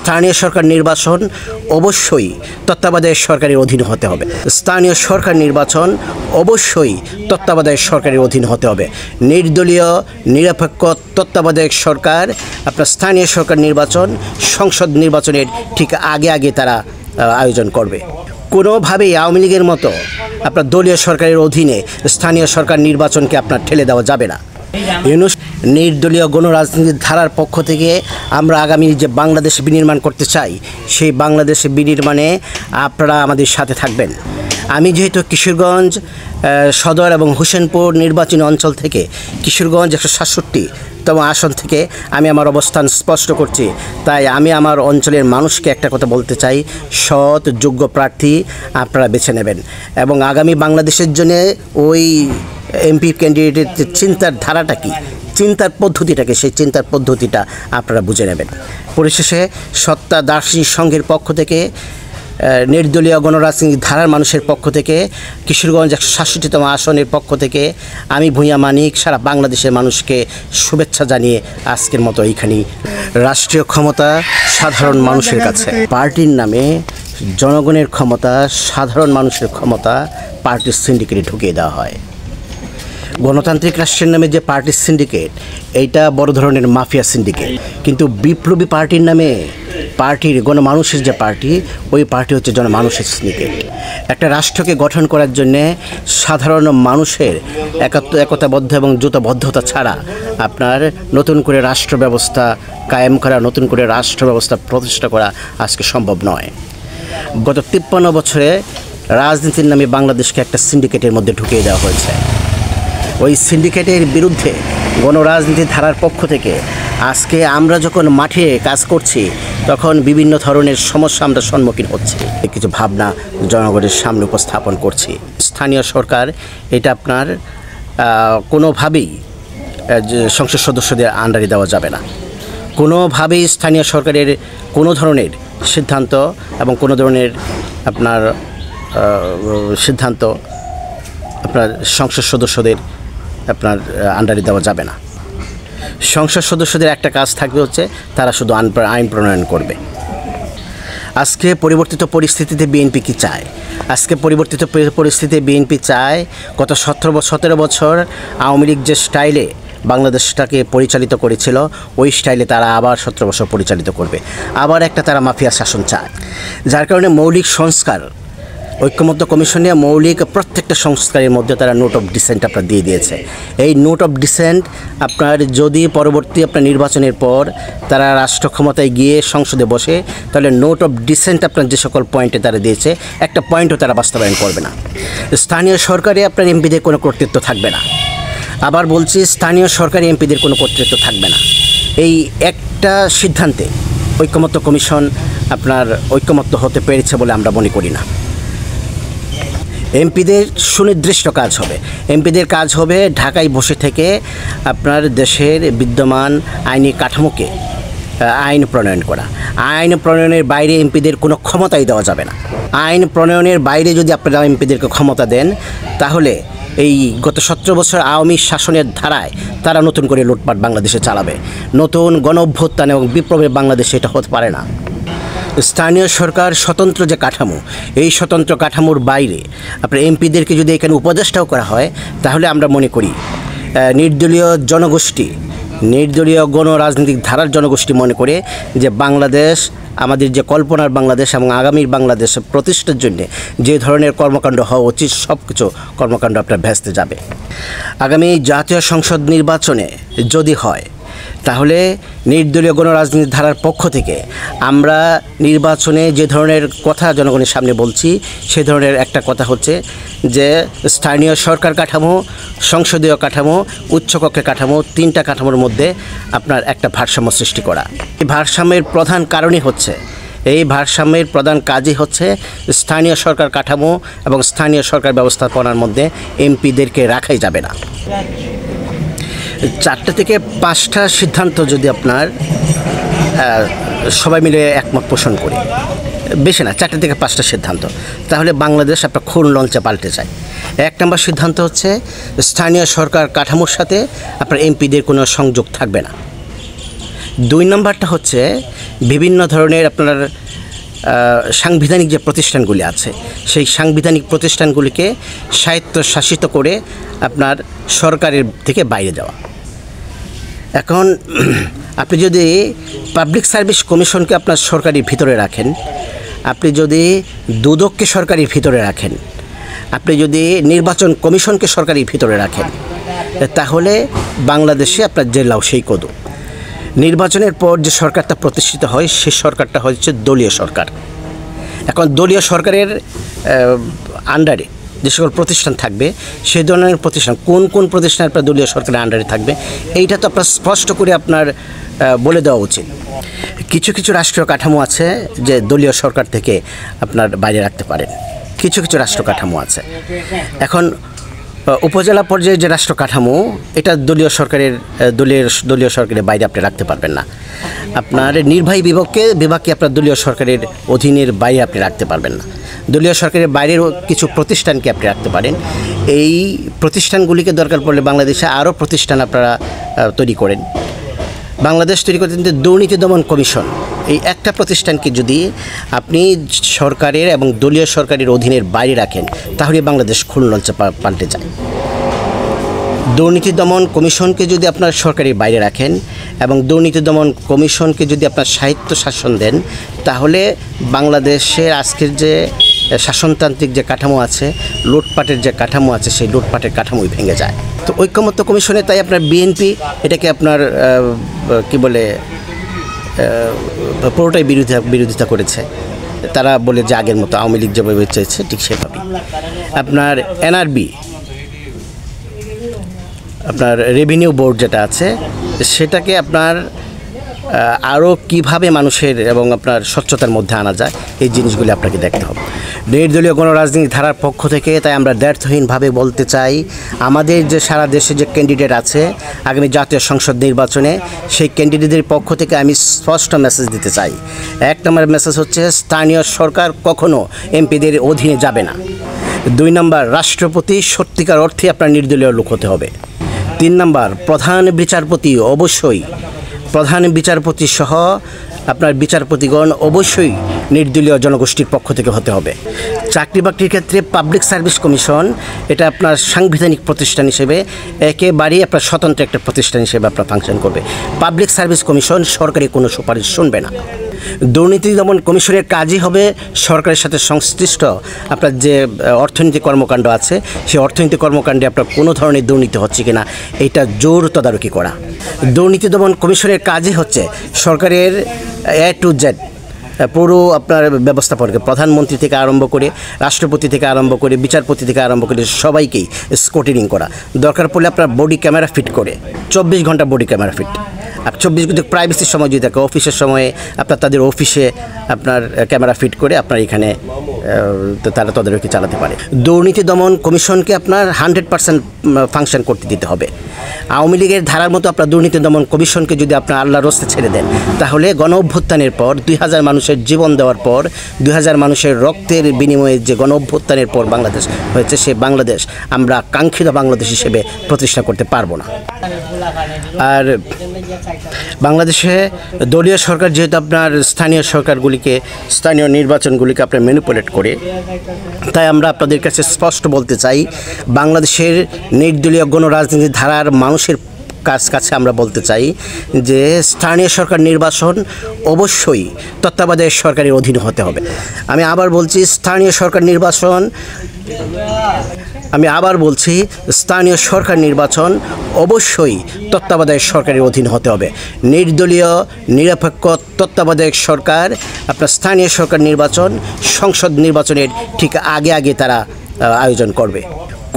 স্থানীয় সরকার নির্বাচন অবশ্যই তত্ত্বাবধায়ক সরকারের অধীনে হতে হবে। স্থানীয় সরকার নির্বাচন অবশ্যই তত্ত্বাবধায়ক সরকারের অধীনে হতে হবে। নির্দলীয় নিরপেক্ষ তত্ত্বাবধায়ক সরকার আপনার স্থানীয় সরকার নির্বাচন সংসদ নির্বাচনের ঠিক আগে তারা আয়োজন করবে। কোনোভাবেই আওয়ামী লীগের মতো আপনার দলীয় সরকারের অধীনে স্থানীয় সরকার নির্বাচনকে আপনার ঠেলে দেওয়া যাবে না। নির্দলীয় গণরাজনীতির ধারার পক্ষ থেকে আমরা আগামী যে বাংলাদেশ বিনির্মাণ করতে চাই, সেই বাংলাদেশ বিনির্মাণে আপনারা আমাদের সাথে থাকবেন। আমি যেহেতু কিশোরগঞ্জ সদর এবং হোসেনপুর নির্বাচনী অঞ্চল থেকে কিশোরগঞ্জ 167তম আসন থেকে আমি আমার অবস্থান স্পষ্ট করছি, তাই আমি আমার অঞ্চলের মানুষকে একটা কথা বলতে চাই, সৎ যোগ্য প্রার্থী আপনারা বেছে নেবেন এবং আগামী বাংলাদেশের জন্য ওই এমপি ক্যান্ডিডেটের যে চিন্তার ধারাটা কি, চিন্তার পদ্ধতিটাকে, সেই চিন্তার পদ্ধতিটা আপনারা বুঝে নেবেন। পরিশেষে সত্তা দার্শনিক সংঘের পক্ষ থেকে, নির্দলীয় গণরাজনীতির ধারার মানুষের পক্ষ থেকে, কিশোরগঞ্জ 167তম আসনের পক্ষ থেকে আমি ভূঁইয়া মানিক সারা বাংলাদেশের মানুষকে শুভেচ্ছা জানিয়ে আজকের মতো এইখানেই। রাষ্ট্রীয় ক্ষমতা সাধারণ মানুষের কাছে, পার্টির নামে জনগণের ক্ষমতা, সাধারণ মানুষের ক্ষমতা পার্টির সিন্ডিকেটে ঢুকিয়ে দেওয়া হয়। গণতান্ত্রিক রাষ্ট্রের নামে যে পার্টির সিন্ডিকেট, এইটা বড় ধরনের মাফিয়া সিন্ডিকেট। কিন্তু বিপ্লবী পার্টির নামে পার্টির গণমানুষের যে পার্টি, ওই পার্টি হচ্ছে জনমানুষের সিন্ডিকেট। একটা রাষ্ট্রকে গঠন করার জন্যে সাধারণ মানুষের একতাবদ্ধ এবং জোটবদ্ধতা ছাড়া আপনার নতুন করে রাষ্ট্র ব্যবস্থা কায়েম করা, নতুন করে রাষ্ট্র ব্যবস্থা প্রতিষ্ঠা করা আজকে সম্ভব নয়। গত 53 বছরে রাজনীতির নামে বাংলাদেশকে একটা সিন্ডিকেটের মধ্যে ঢুকিয়ে দেওয়া হয়েছে। ওই সিন্ডিকেটের বিরুদ্ধে গণরাজনীতির ধারার পক্ষ থেকে আজকে আমরা যখন মাঠে কাজ করছি, তখন বিভিন্ন ধরনের সমস্যা আমরা সম্মুখীন হচ্ছি, কিছু ভাবনা জনগণের সামনে উপস্থাপন করছি। স্থানীয় সরকার এটা আপনার কোনোভাবেই সংসদ সদস্যদের আন্ডারে দেওয়া যাবে না। কোনোভাবেই স্থানীয় সরকারের কোনো ধরনের সিদ্ধান্ত এবং কোনো ধরনের আপনার সিদ্ধান্ত আপনার সংসদ সদস্যদের আপনার আন্ডারে দেওয়া যাবে না। সংসদ সদস্যদের একটা কাজ থাকবে হচ্ছে তারা শুধু আইন প্রণয়ন করবে। আজকে পরিবর্তিত পরিস্থিতিতে বিএনপি কি চায়? আজকে পরিবর্তিত পরিস্থিতিতে বিএনপি চায় গত 17 বছর আওয়ামী লীগ যে স্টাইলে বাংলাদেশটাকে পরিচালিত করেছিল, ওই স্টাইলে তারা আবার 17 বছর পরিচালিত করবে। আবার একটা তারা মাফিয়া শাসন চায়, যার কারণে মৌলিক সংস্কার ঐক্যমত্য কমিশনে মৌলিক প্রত্যেকটা সংস্কারের মধ্যে তারা নোট অফ ডিসেন্ট আপনার দিয়ে দিয়েছে। এই নোট অফ ডিসেন্ট আপনার যদি পরবর্তী আপনার নির্বাচনের পর তারা রাষ্ট্র ক্ষমতায় গিয়ে সংসদে বসে, তাহলে নোট অফ ডিসেন্ট আপনার যে সকল পয়েন্টে তারা দিয়েছে, একটা পয়েন্টও তারা বাস্তবায়ন করবে না। স্থানীয় সরকারে আপনার এমপিদের কোনো কর্তৃত্ব থাকবে না। আবার বলছি, স্থানীয় সরকারি এমপিদের কোনো কর্তৃত্ব থাকবে না। এই একটা সিদ্ধান্তে ঐক্যমত্য কমিশন আপনার ঐক্যমত্য হতে পেরেছে বলে আমরা মনে করি না। এমপিদের সুনির্দিষ্ট কাজ হবে। এমপিদের কাজ হবে ঢাকায় বসে থেকে আপনার দেশের বিদ্যমান আইনি কাঠামোকে আইন প্রণয়ন করা। আইন প্রণয়নের বাইরে এমপিদের কোনো ক্ষমতাই দেওয়া যাবে না। আইন প্রণয়নের বাইরে যদি আপনারা এমপিদেরকে ক্ষমতা দেন, তাহলে এই গত 17 বছর আওয়ামী শাসনের ধারায় তারা নতুন করে লুটপাট বাংলাদেশে চালাবে। নতুন গণ অভ্যুত্থান এবং বিপ্লবের বাংলাদেশে এটা হতে পারে না। স্থানীয় সরকার স্বতন্ত্র যে কাঠামো, এই স্বতন্ত্র কাঠামোর বাইরে আপনার এমপিদেরকে যদি এখানে উপদেষ্টাও করা হয়, তাহলে আমরা মনে করি নির্দলীয় জনগোষ্ঠী, নির্দলীয় গণরাজনৈতিক ধারার জনগোষ্ঠী মনে করে যে বাংলাদেশ আমাদের যে কল্পনার বাংলাদেশ এবং আগামীর বাংলাদেশ প্রতিষ্ঠার জন্য যে ধরনের কর্মকাণ্ড হওয়া উচিত, সব কিছু কর্মকাণ্ড আপনার ভেস্তে যাবে। আগামী জাতীয় সংসদ নির্বাচনে যদি হয়, তাহলে নির্দলীয় গণরাজনীতির ধারার পক্ষ থেকে আমরা নির্বাচনে যে ধরনের কথা জনগণের সামনে বলছি, সে ধরনের একটা কথা হচ্ছে যে স্থানীয় সরকার কাঠামো, সংসদীয় কাঠামো, উচ্চকক্ষের কাঠামো, 3টা কাঠামোর মধ্যে আপনার একটা ভারসাম্য সৃষ্টি করা। এই ভারসাম্যের প্রধান কারণই হচ্ছে, এই ভারসাম্যের প্রধান কাজই হচ্ছে স্থানীয় সরকার কাঠামো এবং স্থানীয় সরকার ব্যবস্থাপনার মধ্যে এমপিদেরকে রাখাই যাবে না। 4টা থেকে 5টা সিদ্ধান্ত যদি আপনার সবাই মিলে একমত পোষণ করি, বেশি না, 4 থেকে 5টা সিদ্ধান্ত। তাহলে বাংলাদেশ আপনার খুন লঞ্চে পাল্টে যায়। 1 নম্বর সিদ্ধান্ত হচ্ছে স্থানীয় সরকার কাঠামোর সাথে আপনার এমপিদের কোনো সংযোগ থাকবে না। 2 নম্বরটা হচ্ছে বিভিন্ন ধরনের আপনার সাংবিধানিক যে প্রতিষ্ঠানগুলি আছে সেই সাংবিধানিক প্রতিষ্ঠানগুলিকে স্বায়ত্তশাসিত করে আপনার সরকারের থেকে বাইরে যাওয়া। এখন আপনি যদি পাবলিক সার্ভিস কমিশনকে আপনার সরকারের ভিতরে রাখেন, আপনি যদি দুদককে সরকারের ভিতরে রাখেন, আপনি যদি নির্বাচন কমিশনকে সরকারের ভিতরে রাখেন, তাহলে বাংলাদেশে আপনার যে লাউ সেই কদু। নির্বাচনের পর যে সরকারটা প্রতিষ্ঠিত হয় সে সরকারটা হচ্ছে দলীয় সরকার। এখন দলীয় সরকারের আন্ডারে যে সকল প্রতিষ্ঠান থাকবে সেই ধরনের প্রতিষ্ঠান কোন কোন প্রতিষ্ঠান আপনার দলীয় সরকারের আন্ডারে থাকবে এইটা তো আপনার স্পষ্ট করে আপনার বলে দেওয়া উচিত। কিছু কিছু রাষ্ট্রীয় কাঠামো আছে যে দলীয় সরকার থেকে আপনার বাইরে রাখতে পারেন, কিছু কিছু রাষ্ট্র কাঠামো আছে। এখন উপজেলা পর্যায়ে যে রাষ্ট্র কাঠামো এটা দলীয় সরকারের বাইরে আপনি রাখতে পারবেন না। আপনার নির্বাহী বিভাগকে আপনার দলীয় সরকারের অধীনের বাইরে আপনি রাখতে পারবেন না। দলীয় সরকারের বাইরের কিছু প্রতিষ্ঠানকে আপনি রাখতে পারেন। এই প্রতিষ্ঠানগুলিকে দরকার পড়লে বাংলাদেশে আরও প্রতিষ্ঠান আপনারা তৈরি করেন। বাংলাদেশ তৈরি করতে দুর্নীতি দমন কমিশন এই একটা প্রতিষ্ঠানকে যদি আপনি সরকারের এবং দলীয় সরকারের অধীনের বাইরে রাখেন তাহলে বাংলাদেশ খুন লঞ্চে পাল্টে যায়। দুর্নীতি দমন কমিশনকে যদি আপনার সরকারের বাইরে রাখেন এবং দুর্নীতি দমন কমিশনকে যদি আপনার স্বায়ত্ত শাসন দেন তাহলে বাংলাদেশের আজকের যে শাসনতান্ত্রিক যে কাঠামো আছে, লুটপাটের যে কাঠামো আছে সেই লুটপাটের কাঠামোই ভেঙে যায়। তো ঐকমত্য কমিশনে তাই আপনার বিএনপি এটাকে আপনার কি বলে পুরোটাই বিরোধিতা করেছে। তারা বলে যে আগের মতো আওয়ামী লীগ যেভাবে চেয়েছে ঠিক সেভাবেই আপনার এনআরবি আপনার রেভিনিউ বোর্ড যেটা আছে সেটাকে আপনার আরও কীভাবে মানুষের এবং আপনার স্বচ্ছতার মধ্যে আনা যায় এই জিনিসগুলি আপনাকে দেখতে হবে। নির্দলীয় গণরাজনীতি ধারার পক্ষ থেকে তাই আমরা দ্ব্যর্থহীনভাবে বলতে চাই আমাদের যে সারা দেশে যে ক্যান্ডিডেট আছে আগামী জাতীয় সংসদ নির্বাচনে সেই ক্যান্ডিডেটদের পক্ষ থেকে আমি স্পষ্ট মেসেজ দিতে চাই। 1 নম্বর মেসেজ হচ্ছে স্থানীয় সরকার কখনো এমপিদের অধীনে যাবে না। 2 নম্বর রাষ্ট্রপতি সত্যিকার অর্থে আপনার নির্দলীয় লোক হতে হবে। 3 নম্বর প্রধান বিচারপতি সহ আপনার বিচারপতিগণ অবশ্যই নির্দলীয় জনগোষ্ঠীর পক্ষ থেকে হতে হবে। চাকরি বাকরির ক্ষেত্রে পাবলিক সার্ভিস কমিশন এটা আপনার সাংবিধানিক প্রতিষ্ঠান হিসেবে একেবারেই আপনার স্বতন্ত্র একটা প্রতিষ্ঠান হিসেবে আপনার ফাংশন করবে। পাবলিক সার্ভিস কমিশন সরকারি কোনো সুপারিশ শুনবে না। দুর্নীতি দমন কমিশনের কাজই হবে সরকারের সাথে সংশ্লিষ্ট আপনার যে অর্থনৈতিক কর্মকাণ্ড আছে সেই অর্থনৈতিক কর্মকাণ্ডে আপনার কোনো ধরনের দুর্নীতি হচ্ছে কিনা এটা জোর তদারকি করা। দুর্নীতি দমন কমিশনের কাজই হচ্ছে সরকারের A to Z পুরো আপনার ব্যবস্থাপনাকে প্রধানমন্ত্রী থেকে আরম্ভ করে রাষ্ট্রপতি থেকে আরম্ভ করে বিচারপতি থেকে আরম্ভ করে সবাইকেই স্ক্রুটিনিং করা। দরকার পড়লে আপনার বডি ক্যামেরা ফিট করে 24 ঘন্টা বডি ক্যামেরা ফিট। আর 24 ঘন্টা প্রাইভেসির সময় যদি থাকে অফিসের সময়ে আপনার তাদের অফিসে আপনার ক্যামেরা ফিট করে আপনার এখানে তারা তদারকি চালাতে পারে। দুর্নীতি দমন কমিশনকে আপনার 100% ফাংশন করতে দিতে হবে। আওয়ামী লীগের ধারার মতো আপনার দুর্নীতি দমন কমিশনকে যদি আপনার আল্লাহর রাস্তায় ছেড়ে দেন তাহলে গণ অভ্যুত্থানের পর 2000 মানুষের জীবন দেওয়ার পর 2000 মানুষের রক্তের বিনিময়ে যে গণ অভ্যুত্থানের পর বাংলাদেশ হয়েছে সে বাংলাদেশ আমরা কাঙ্ক্ষিত বাংলাদেশ হিসেবে প্রতিষ্ঠা করতে পারবো না। আর বাংলাদেশে দলীয় সরকার যেহেতু আপনার স্থানীয় নির্বাচনগুলিকে আপনার ম্যানিপুলেট করে, তাই আমরা আপনাদের কাছে স্পষ্ট বলতে চাই বাংলাদেশের নির্দলীয় গণরাজনীতির ধারার মানুষের কাছে আমরা বলতে চাই যে স্থানীয় সরকার নির্বাচন অবশ্যই তত্ত্বাবধায়ক সরকারের অধীনে হতে হবে। আমি আবার বলছি স্থানীয় সরকার নির্বাচন অবশ্যই তত্ত্বাবধায়ক সরকারের অধীনে হতে হবে। নির্দলীয় নিরপেক্ষ তত্ত্বাবধায়ক সরকার আপনার স্থানীয় সরকার নির্বাচন সংসদ নির্বাচনের ঠিক আগে তারা আয়োজন করবে।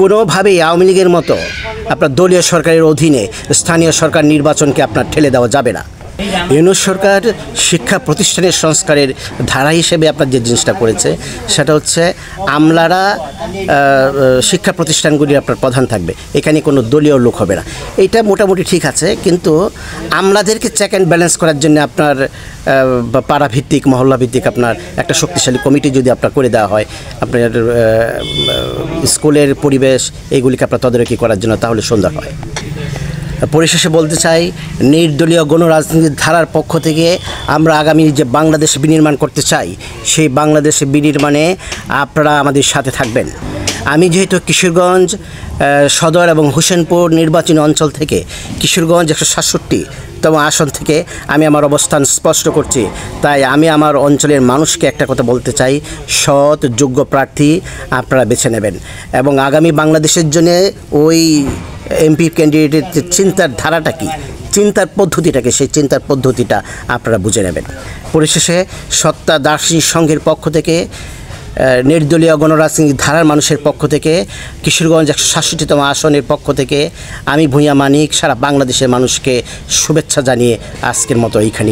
কোনোভাবেই আওয়ামী লীগের মতো আপনার দলীয় সরকারের অধীনে স্থানীয় সরকার নির্বাচনকে আপনার ঠেলে দেওয়া যাবে না। ইউনূস সরকার শিক্ষা প্রতিষ্ঠানের সংস্কারের ধারা হিসেবে আপনার যে জিনিসটা করেছে সেটা হচ্ছে আমলারা শিক্ষা প্রতিষ্ঠানগুলি আপনার প্রধান থাকবে, এখানে কোনো দলীয় লোক হবে না। এটা মোটামুটি ঠিক আছে, কিন্তু আমলাদেরকে চেক অ্যান্ড ব্যালেন্স করার জন্য আপনার পাড়া ভিত্তিক মহল্লা ভিত্তিক আপনার একটা শক্তিশালী কমিটি যদি আপনার করে দেওয়া হয়, আপনার স্কুলের পরিবেশ এইগুলিকে আপনার তদারকি করার জন্য, তাহলে সুন্দর হয়। পরিশেষে বলতে চাই, নির্দলীয় গণরাজনীতির ধারার পক্ষ থেকে আমরা আগামী যে বাংলাদেশ বিনির্মাণ করতে চাই, সেই বাংলাদেশ বিনির্মাণে আপনারা আমাদের সাথে থাকবেন। আমি যেহেতু কিশোরগঞ্জ সদর এবং হোসেনপুর নির্বাচনী অঞ্চল থেকে, কিশোরগঞ্জ 167তম আসন থেকে আমি আমার অবস্থান স্পষ্ট করছি, তাই আমি আমার অঞ্চলের মানুষকে একটা কথা বলতে চাই, সৎ যোগ্য প্রার্থী আপনারা বেছে নেবেন এবং আগামী বাংলাদেশের জন্য ওই এমপি ক্যান্ডিডেটের যে চিন্তার ধারাটা কি, চিন্তার পদ্ধতিটাকে, সেই চিন্তার পদ্ধতিটা আপনারা বুঝে নেবেন। পরিশেষে সত্তা দার্শনিক সংঘের পক্ষ থেকে, নির্দলীয় গণরাজনীতির ধারার মানুষের পক্ষ থেকে, কিশোরগঞ্জ 167তম আসনের পক্ষ থেকে আমি ভূঁইয়া মানিক সারা বাংলাদেশের মানুষকে শুভেচ্ছা জানিয়ে আজকের মতো এইখানে